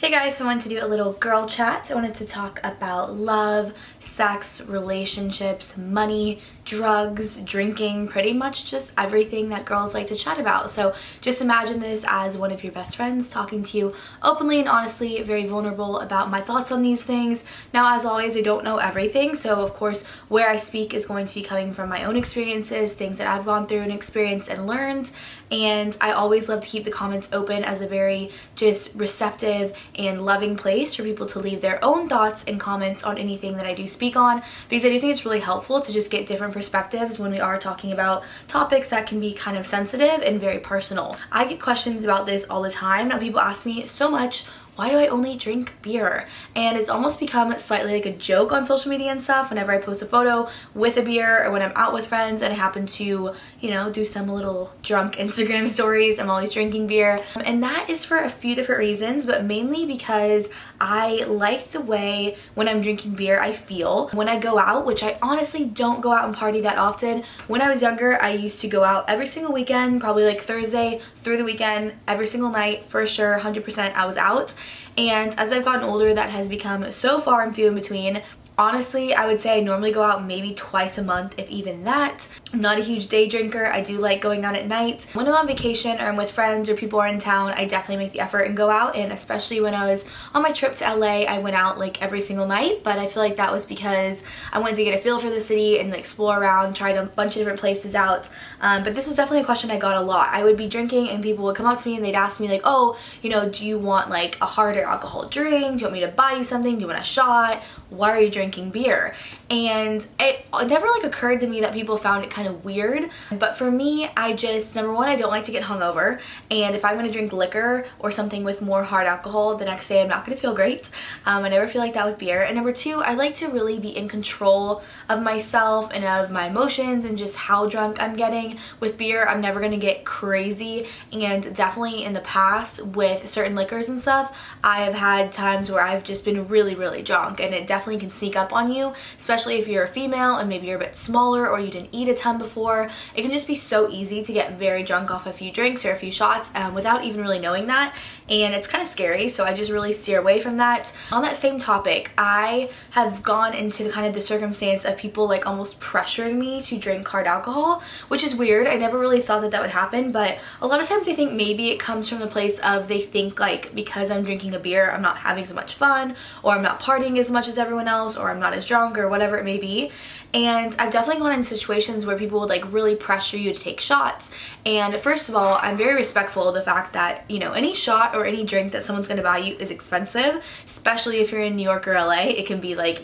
Hey guys, so I wanted to do a little girl chat. I wanted to talk about love, sex, relationships, money, drugs, drinking, pretty much just everything that girls like to chat about. So just imagine this as one of your best friends talking to you openly and honestly, very vulnerable about my thoughts on these things. Now, as always, I don't know everything, so of course, where I speak is going to be coming from my own experiences, things that I've gone through and experienced and learned. And I always love to keep the comments open as a very just receptive and loving place for people to leave their own thoughts and comments on anything that I do speak on, because I do think it's really helpful to just get different perspectives when we are talking about topics that can be kind of sensitive and very personal. I get questions about this all the time. Now, people ask me so much, why do I only drink beer? And it's almost become slightly like a joke on social media and stuff whenever I post a photo with a beer or when I'm out with friends and I happen to, do some little drunk Instagram stories. I'm always drinking beer. And that is for a few different reasons, but mainly because I like the way when I'm drinking beer I feel. When I go out, which I honestly don't go out and party that often. When I was younger, I used to go out every single weekend, probably like Thursday through the weekend, every single night, for sure, 100% I was out. And as I've gotten older, that has become so far and few in between. Honestly, I would say I normally go out maybe twice a month, if even that. I'm not a huge day drinker. I do like going out at night. When I'm on vacation or I'm with friends or people are in town, I definitely make the effort and go out. And especially when I was on my trip to LA, I went out like every single night. But I feel like that was because I wanted to get a feel for the city and explore around, tried a bunch of different places out. But this was definitely a question I got a lot. I would be drinking and people would come up to me and they'd ask me like, oh, do you want like a harder alcohol drink? Do you want me to buy you something? Do you want a shot? Why are you drinking beer? And it never like occurred to me that people found it kind of weird. But for me, I just, number one, I don't like to get hungover. And if I'm going to drink liquor or something with more hard alcohol, the next day I'm not going to feel great. I never feel like that with beer. And number two, I like to really be in control of myself and of my emotions and just how drunk I'm getting. With beer, I'm never going to get crazy. And definitely in the past with certain liquors and stuff, I have had times where I've just been really, really drunk, and it definitely can sneak up on you, especially if you're a female and maybe you're a bit smaller or you didn't eat a ton before. It can just be so easy to get very drunk off a few drinks or a few shots without even really knowing that, and it's kind of scary, so I just really steer away from that. On that same topic, I have gone into the circumstance of people like almost pressuring me to drink hard alcohol, which is weird. I never really thought that would happen, but a lot of times I think maybe it comes from the place of they think like because I'm drinking a beer, I'm not having so much fun, or I'm not partying as much as everyone else, or I'm not as drunk, or whatever it may be. And I've definitely gone in situations where people would like really pressure you to take shots. And first of all, I'm very respectful of the fact that, any shot or any drink that someone's going to buy you is expensive, especially if you're in New York or LA. It can be like,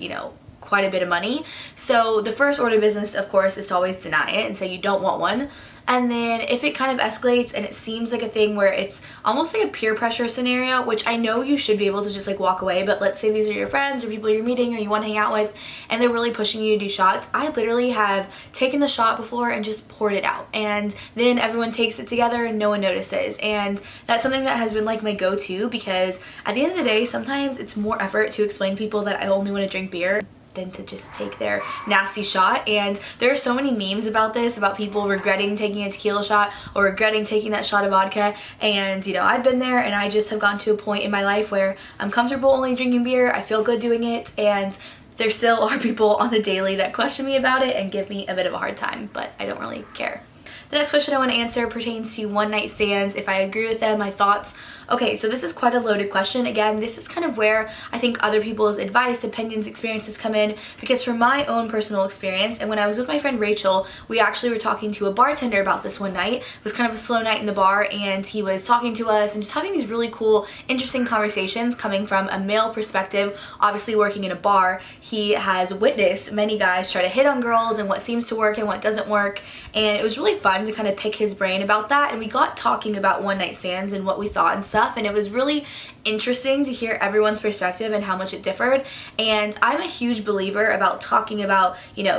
quite a bit of money. So the first order of business, of course, is to always deny it and say you don't want one. And then if it kind of escalates and it seems like a thing where it's almost like a peer pressure scenario, which I know you should be able to just like walk away, but let's say these are your friends or people you're meeting or you want to hang out with and they're really pushing you to do shots. I literally have taken the shot before and just poured it out, and then everyone takes it together and no one notices. And that's something that has been like my go-to, because at the end of the day, sometimes it's more effort to explain to people that I only want to drink beer than to just take their nasty shot. And there are so many memes about this, about people regretting taking a tequila shot or regretting taking that shot of vodka. And I've been there, and I just have gotten to a point in my life where I'm comfortable only drinking beer. I feel good doing it, and there still are people on the daily that question me about it and give me a bit of a hard time, but I don't really care. The next question I want to answer pertains to one night stands, if I agree with them, my thoughts. Okay, so this is quite a loaded question. Again, this is kind of where I think other people's advice, opinions, experiences come in, because from my own personal experience, and when I was with my friend Rachel, we actually were talking to a bartender about this one night. It was kind of a slow night in the bar, and he was talking to us and just having these really cool, interesting conversations coming from a male perspective. Obviously working in a bar, he has witnessed many guys try to hit on girls and what seems to work and what doesn't work, and it was really fun to kind of pick his brain about that. And we got talking about one night stands and what we thought and stuff, and it was really interesting to hear everyone's perspective and how much it differed. And I'm a huge believer about talking about,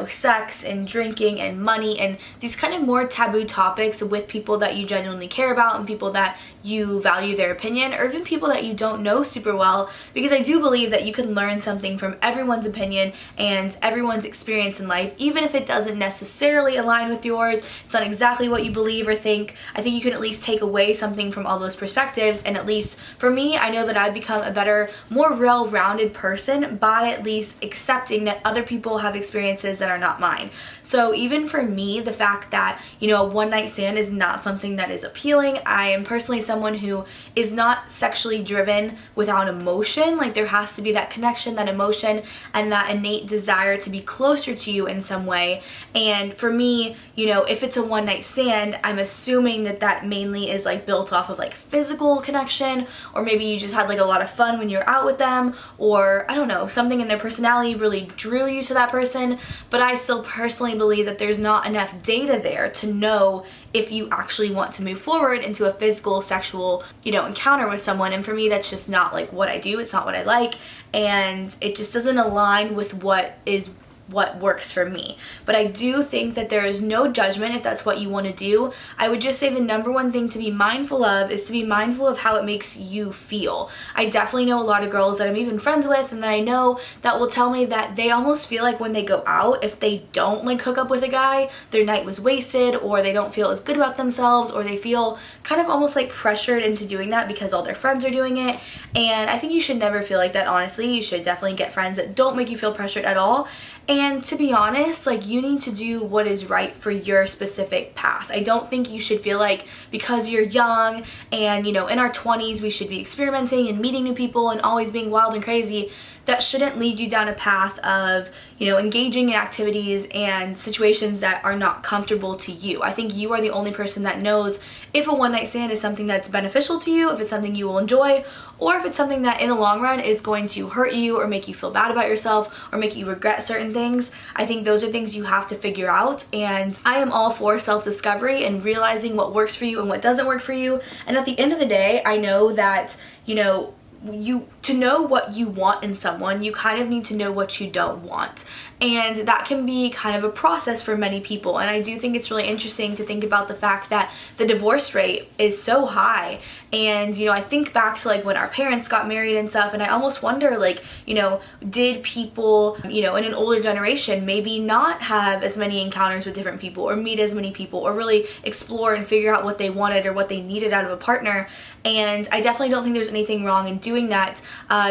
sex and drinking and money and these kind of more taboo topics with people that you genuinely care about and people that you value their opinion, or even people that you don't know super well, because I do believe that you can learn something from everyone's opinion and everyone's experience in life, even if it doesn't necessarily align with yours, it's not exactly what you believe or think. I think you can at least take away something from all those perspectives, and at least for me, I know know that I've become a better, more well-rounded person by at least accepting that other people have experiences that are not mine. So even for me, the fact that, you know, a one-night stand is not something that is appealing. I am personally someone who is not sexually driven without emotion. Like, there has to be that connection, that emotion, and that innate desire to be closer to you in some way. And for me, you know, if it's a one-night stand, I'm assuming that that mainly is like built off of like physical connection, or maybe you just had like a lot of fun when you're out with them, or I don't know, something in their personality really drew you to that person. But I still personally believe that there's not enough data there to know if you actually want to move forward into a physical, sexual, you know, encounter with someone. And for me, that's just not like what I do. It's not what I like, and it just doesn't align with what works for me. But I do think that there is no judgment if that's what you want to do. I would just say the number one thing to be mindful of is to be mindful of how it makes you feel. I definitely know a lot of girls that I'm even friends with and that I know that will tell me that they almost feel like when they go out, if they don't like hook up with a guy, their night was wasted, or they don't feel as good about themselves, or they feel kind of almost like pressured into doing that because all their friends are doing it. And I think you should never feel like that, honestly. You should definitely get friends that don't make you feel pressured at all. And to be honest, like, you need to do what is right for your specific path. I don't think you should feel like because you're young and, you know, in our 20s, we should be experimenting and meeting new people and always being wild and crazy. That shouldn't lead you down a path of, you know, engaging in activities and situations that are not comfortable to you. I think you are the only person that knows if a one-night stand is something that's beneficial to you, if it's something you will enjoy, or if it's something that in the long run is going to hurt you or make you feel bad about yourself or make you regret certain things. I think those are things you have to figure out, and I am all for self-discovery and realizing what works for you and what doesn't work for you. And at the end of the day, I know that, you know, to know what you want in someone, you kind of need to know what you don't want. And that can be kind of a process for many people. And I do think it's really interesting to think about the fact that the divorce rate is so high. And, you know, I think back to like when our parents got married and stuff, and I almost wonder, like, you know, did people, you know, in an older generation maybe not have as many encounters with different people or meet as many people or really explore and figure out what they wanted or what they needed out of a partner. And I definitely don't think there's anything wrong in doing that,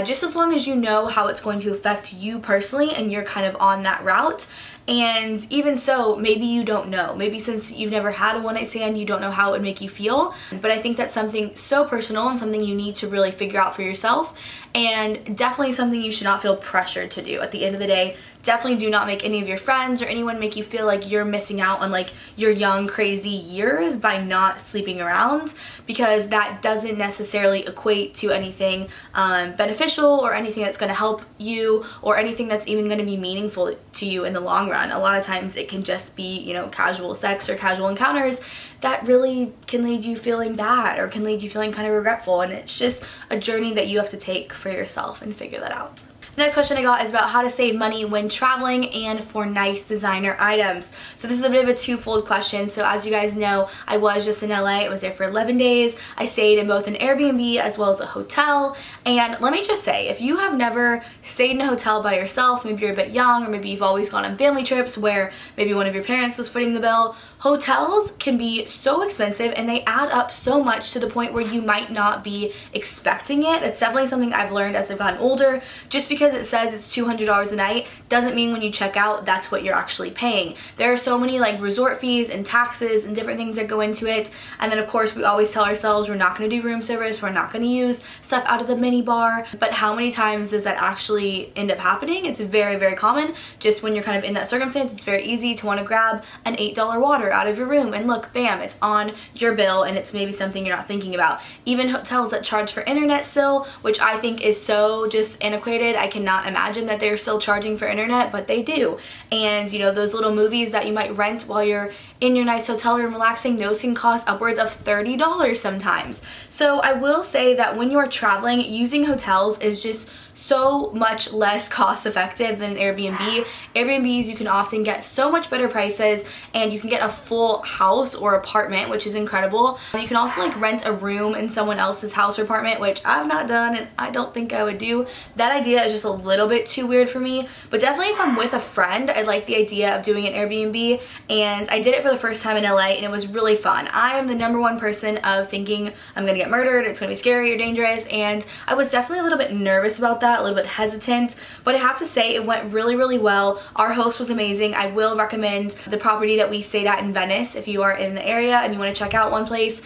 just as long as you know how it's going to affect you personally and you're kind of on that route. And even so, maybe you don't know. Maybe since you've never had a one-night stand, you don't know how it would make you feel. But I think that's something so personal and something you need to really figure out for yourself, and definitely something you should not feel pressured to do. At the end of the day, definitely do not make any of your friends or anyone make you feel like you're missing out on like your young, crazy years by not sleeping around, because that doesn't necessarily equate to anything beneficial or anything that's going to help you or anything that's even going to be meaningful to you in the long run. A lot of times it can just be, you know, casual sex or casual encounters that really can lead you feeling bad or can lead you feeling kind of regretful, and it's just a journey that you have to take for yourself and figure that out. The next question I got is about how to save money when traveling and for nice designer items. So this is a bit of a twofold question. So as you guys know, I was just in LA. I was there for 11 days. I stayed in both an Airbnb as well as a hotel. And let me just say, if you have never stayed in a hotel by yourself, maybe you're a bit young, or maybe you've always gone on family trips where maybe one of your parents was footing the bill, hotels can be so expensive and they add up so much to the point where you might not be expecting it. That's definitely something I've learned as I've gotten older. Just because it says it's $200 a night doesn't mean when you check out that's what you're actually paying. There are so many like resort fees and taxes and different things that go into it. And then of course we always tell ourselves we're not going to do room service, we're not going to use stuff out of the mini bar. But how many times does that actually end up happening? It's very, very common. Just when you're kind of in that circumstance, it's very easy to want to grab an $8 water out of your room and look, bam, it's on your bill, and it's maybe something you're not thinking about. Even hotels that charge for internet still, which I think is so just antiquated. I cannot imagine that they're still charging for internet, but they do. And you know, those little movies that you might rent while you're in your nice hotel room relaxing, those can cost upwards of $30 sometimes. So I will say that when you're traveling, using hotels is just so much less cost effective than Airbnb. Airbnbs, you can often get so much better prices, and you can get a full house or apartment, which is incredible. You can also like rent a room in someone else's house or apartment, which I've not done and I don't think I would do. That idea is just a little bit too weird for me, but definitely if I'm with a friend, I like the idea of doing an Airbnb, and I did it for the first time in LA, and it was really fun. I am the #1 person of thinking I'm gonna get murdered, it's gonna be scary or dangerous, and I was definitely a little bit nervous about that, a little bit hesitant, but I have to say it went really, really well. Our host was amazing. I will recommend the property that we stayed at in Venice if you are in the area and you want to check out one place.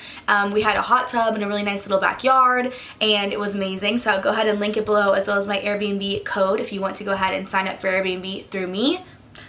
We had a hot tub and a really nice little backyard, and it was amazing. So I'll go ahead and link it below, as well as my Airbnb code if you want to go ahead and sign up for Airbnb through me.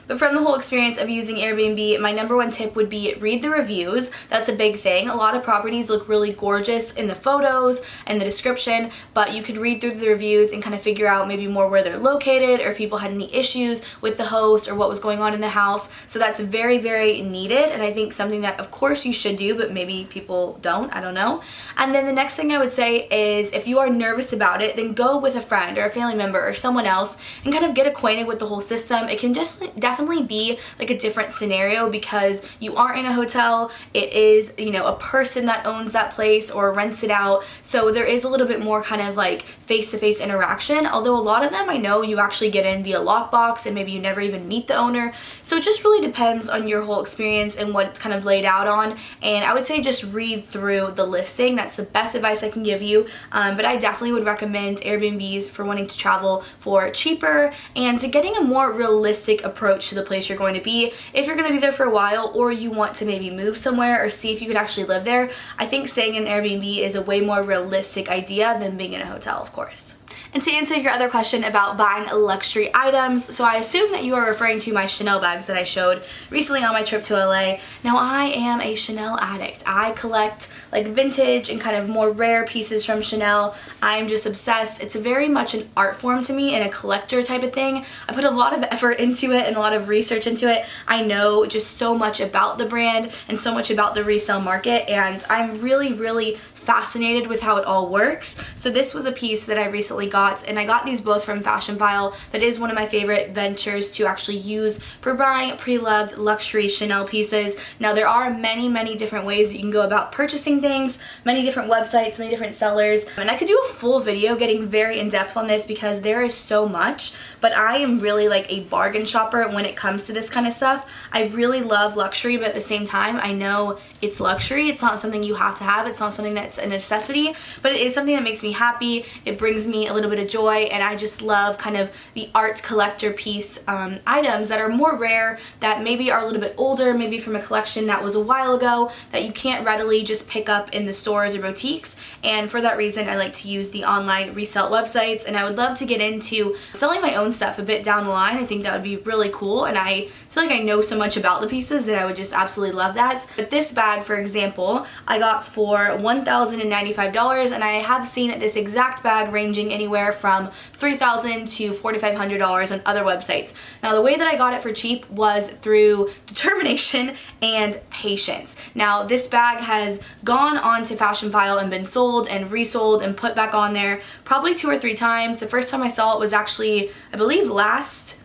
But from the whole experience of using Airbnb, my #1 tip would be read the reviews. That's a big thing. A lot of properties look really gorgeous in the photos and the description, but you could read through the reviews and kind of figure out maybe more where they're located, or if people had any issues with the host or what was going on in the house. So that's very, very needed, and I think something that of course you should do, but maybe people don't, I don't know. And then the next thing I would say is, if you are nervous about it, then go with a friend or a family member or someone else and kind of get acquainted with the whole system. It can just definitely be like a different scenario because you aren't in a hotel. It is, you know, a person that owns that place or rents it out. So there is a little bit more kind of like face-to-face interaction, although a lot of them I know you actually get in via lockbox and maybe you never even meet the owner. So it just really depends on your whole experience and what it's kind of laid out on. And I would say just read through the listing. That's the best advice I can give you. But I definitely would recommend Airbnbs for wanting to travel for cheaper and to getting a more realistic approach to the place you're going to be. If you're going to be there for a while, or you want to maybe move somewhere or see if you could actually live there, I think staying in an Airbnb is a way more realistic idea than being in a hotel, of course. And to answer your other question about buying luxury items, so I assume that you are referring to my Chanel bags that I showed recently on my trip to LA. Now, I am a Chanel addict. I collect like vintage and kind of more rare pieces from Chanel. I'm just obsessed. It's very much an art form to me and a collector type of thing. I put a lot of effort into it and a lot of research into it. I know just so much about the brand and so much about the resale market, and I'm really, really fascinated with how it all works. So this was a piece that I recently got, and I got these both from Fashionphile. That is one of my favorite ventures to actually use for buying pre-loved luxury Chanel pieces. Now there are many, many different ways that you can go about purchasing things, many different websites, many different sellers, and I could do a full video getting very in-depth on this because there is so much, but I am really like a bargain shopper when it comes to this kind of stuff. I really love luxury, but at the same time I know it's luxury. It's not something you have to have. It's not something that's a necessity, but it is something that makes me happy. It brings me a little bit of joy, and I just love kind of the art collector piece items that are more rare, that maybe are a little bit older, maybe from a collection that was a while ago, that you can't readily just pick up in the stores or boutiques. And for that reason, I like to use the online resale websites, and I would love to get into selling my own stuff a bit down the line. I think that would be really cool, and I feel like I know so much about the pieces that I would just absolutely love that. But this bag, for example, I got for $1,095, and I have seen this exact bag ranging anywhere from $3,000 to $4,500 on other websites. Now the way that I got it for cheap was through determination and patience. Now this bag has gone on to Fashionphile and been sold and resold and put back on there probably 2 or 3 times. The first time I saw it was actually, I believe, last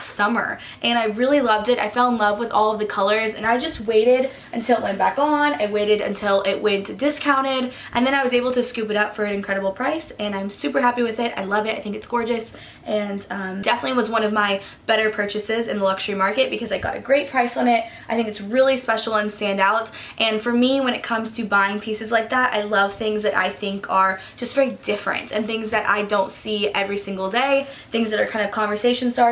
summer, and I really loved it. I fell in love with all of the colors, and I just waited until it went back on. I waited until it went discounted, and then I was able to scoop it up for an incredible price, and I'm super happy with it. I love it. I think it's gorgeous, and definitely was one of my better purchases in the luxury market because I got a great price on it. I think it's really special and stand out, and for me, when it comes to buying pieces like that, I love things that I think are just very different and things that I don't see every single day, things that are kind of conversation starters,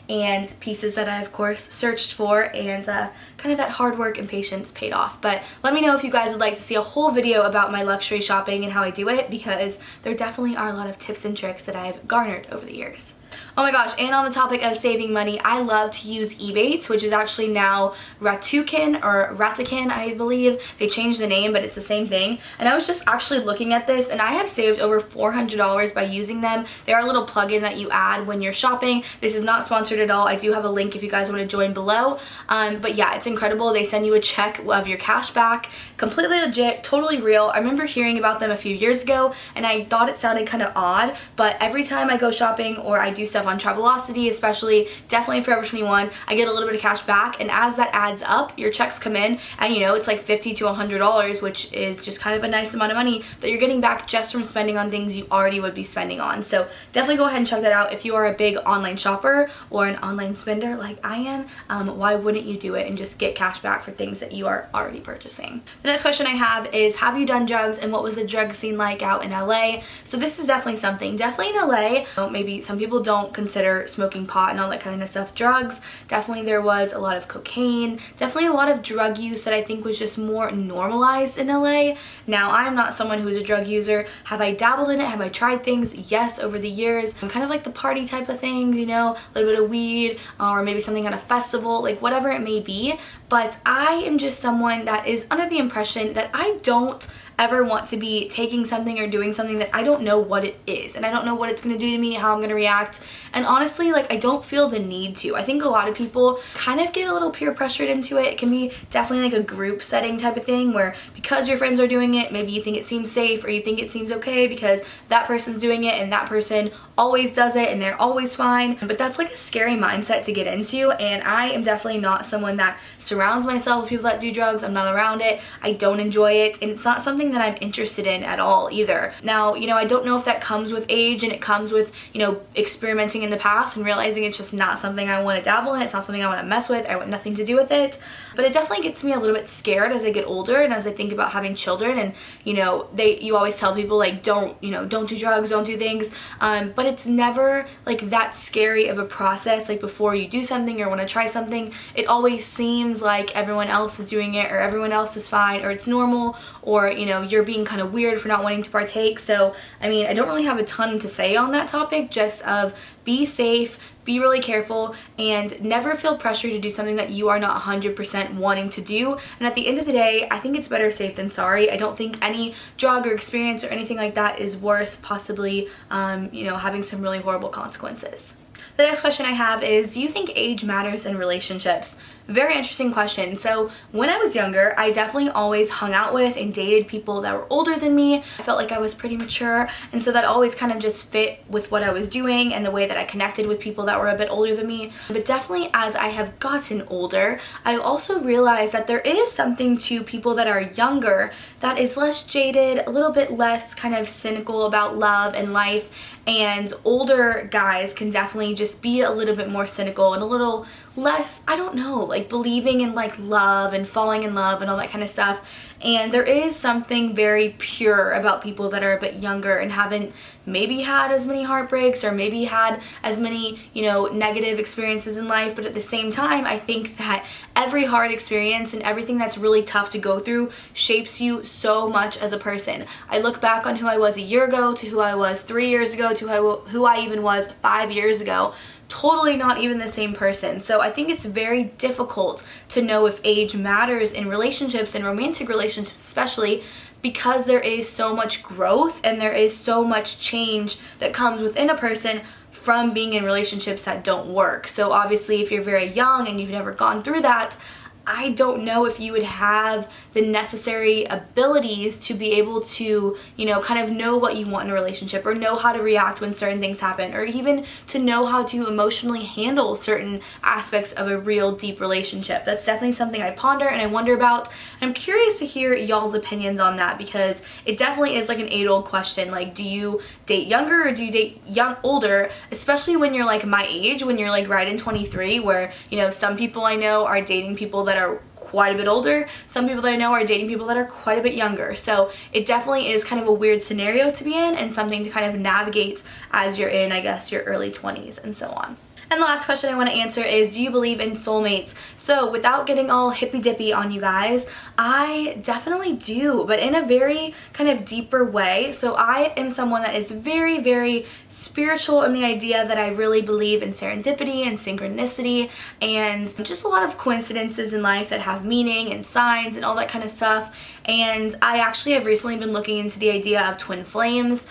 and pieces that I of course searched for, and kind of that hard work and patience paid off. But let me know if you guys would like to see a whole video about my luxury shopping and how I do it, because there definitely are a lot of tips and tricks that I've garnered over the years. Oh my gosh, and on the topic of saving money, I love to use Ebates, which is actually now Ratukin or Ratakin, I believe. They changed the name, but it's the same thing. And I was just actually looking at this, and I have saved over $400 by using them. They are a little plugin that you add when you're shopping. This is not sponsored at all. I do have a link if you guys want to join below. But yeah, it's incredible. They send you a check of your cash back. Completely legit, totally real. I remember hearing about them a few years ago, and I thought it sounded kind of odd, but every time I go shopping or I do stuff stuff on Travelocity, especially, definitely Forever 21, I get a little bit of cash back, and as that adds up, your checks come in, and you know, it's like $50 to $100, which is just kind of a nice amount of money that you're getting back just from spending on things you already would be spending on. So definitely go ahead and check that out. If you are a big online shopper or an online spender like I am, why wouldn't you do it and just get cash back for things that you are already purchasing? The next question I have is, have you done drugs, and what was the drug scene like out in LA? So this is definitely something. Definitely in LA, maybe some people don't consider smoking pot and all that kind of stuff drugs. Definitely there was a lot of cocaine, definitely a lot of drug use that I think was just more normalized in LA. Now, I'm not someone who is a drug user. Have I dabbled in it? Have I tried things? Yes, over the years. I'm kind of like the party type of things, you know, a little bit of weed, or maybe something at a festival, like whatever it may be. But I am just someone that is under the impression that I don't ever want to be taking something or doing something that I don't know what it is, and I don't know what it's going to do to me, how I'm going to react, and honestly, like, I don't feel the need to. I think a lot of people kind of get a little peer pressured into it. It can be definitely like a group setting type of thing where because your friends are doing it, maybe you think it seems safe, or you think it seems okay because that person's doing it and that person always does it and they're always fine. But that's like a scary mindset to get into, and I am definitely not someone that surrounds myself with people that do drugs. I'm not around it. I don't enjoy it, and it's not something that I'm interested in at all either. Now, you know, I don't know if that comes with age and it comes with, you know, experimenting in the past and realizing it's just not something I want to dabble in. It's not something I want to mess with. I want nothing to do with it. But it definitely gets me a little bit scared as I get older and as I think about having children. And, you know, you always tell people like, don't do drugs, don't do things. But it's never like that scary of a process. Like before you do something or want to try something, it always seems like everyone else is doing it, or everyone else is fine, or it's normal, or, you know, you're being kind of weird for not wanting to partake. So, I mean, I don't really have a ton to say on that topic, just of be safe, be really careful, and never feel pressure to do something that you are not 100% wanting to do. And at the end of the day, I think it's better safe than sorry. I don't think any drug or experience or anything like that is worth possibly, you know, having some really horrible consequences. The next question I have is, do you think age matters in relationships? Very interesting question. So when I was younger, I definitely always hung out with and dated people that were older than me. I felt like I was pretty mature, and so that always kind of just fit with what I was doing and the way that I connected with people that were a bit older than me. But definitely as I have gotten older, I've also realized that there is something to people that are younger that is less jaded, a little bit less kind of cynical about love and life, and older guys can definitely just be a little bit more cynical and a little less, I don't know, like believing in like love and falling in love and all that kind of stuff. And there is something very pure about people that are a bit younger and haven't maybe had as many heartbreaks or maybe had as many, you know, negative experiences in life. But at the same time, I think that every hard experience and everything that's really tough to go through shapes you so much as a person. I look back on who I was a year ago to who I was 3 years ago to who I even was 5 years ago. Totally not even the same person. So I think it's very difficult to know if age matters in relationships and romantic relationships especially, because there is so much growth and there is so much change that comes within a person from being in relationships that don't work. So obviously if you're very young and you've never gone through that, I don't know if you would have the necessary abilities to be able to, you know, kind of know what you want in a relationship, or know how to react when certain things happen, or even to know how to emotionally handle certain aspects of a real deep relationship. That's definitely something I ponder and I wonder about. And I'm curious to hear y'all's opinions on that, because it definitely is like an age-old question. Like, do you date younger or do you date older? Especially when you're like my age, when you're like right in 23, where, you know, some people I know are dating people that are quite a bit older. Some people that I know are dating people that are quite a bit younger. So it definitely is kind of a weird scenario to be in, and something to kind of navigate as you're in, I guess, your early 20s and so on. And the last question I want to answer is, do you believe in soulmates? So without getting all hippy-dippy on you guys, I definitely do, but in a very kind of deeper way. So I am someone that is very, very spiritual in the idea that I really believe in serendipity and synchronicity and just a lot of coincidences in life that have meaning and signs and all that kind of stuff. And I actually have recently been looking into the idea of twin flames,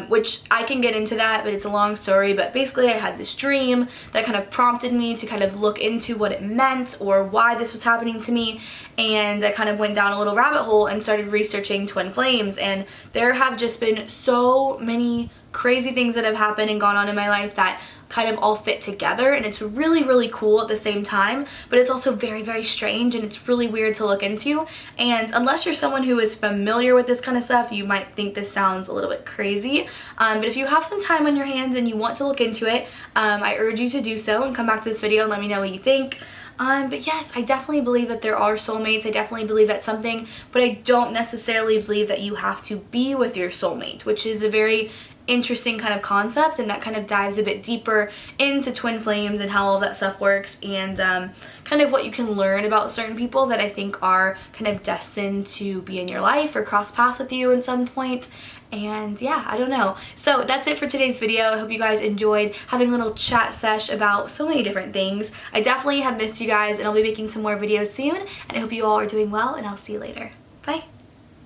which I can get into that, but it's a long story. But basically I had this dream that kind of prompted me to kind of look into what it meant or why this was happening to me. And I kind of went down a little rabbit hole and started researching twin flames. And there have just been so many crazy things that have happened and gone on in my life that kind of all fit together, and it's really, really cool at the same time, but it's also very, very strange, and it's really weird to look into. And unless you're someone who is familiar with this kind of stuff, you might think this sounds a little bit crazy, but if you have some time on your hands and you want to look into it, I urge you to do so and come back to this video and let me know what you think. But yes, I definitely believe that there are soulmates. I definitely believe that's something, but I don't necessarily believe that you have to be with your soulmate, which is a very interesting kind of concept, and that kind of dives a bit deeper into twin flames and how all that stuff works, and kind of what you can learn about certain people that I think are kind of destined to be in your life or cross paths with you at some point. And yeah, I don't know. So that's it for today's video. I hope you guys enjoyed having a little chat sesh about so many different things. I definitely have missed you guys, and I'll be making some more videos soon, and I hope you all are doing well, and I'll see you later. Bye!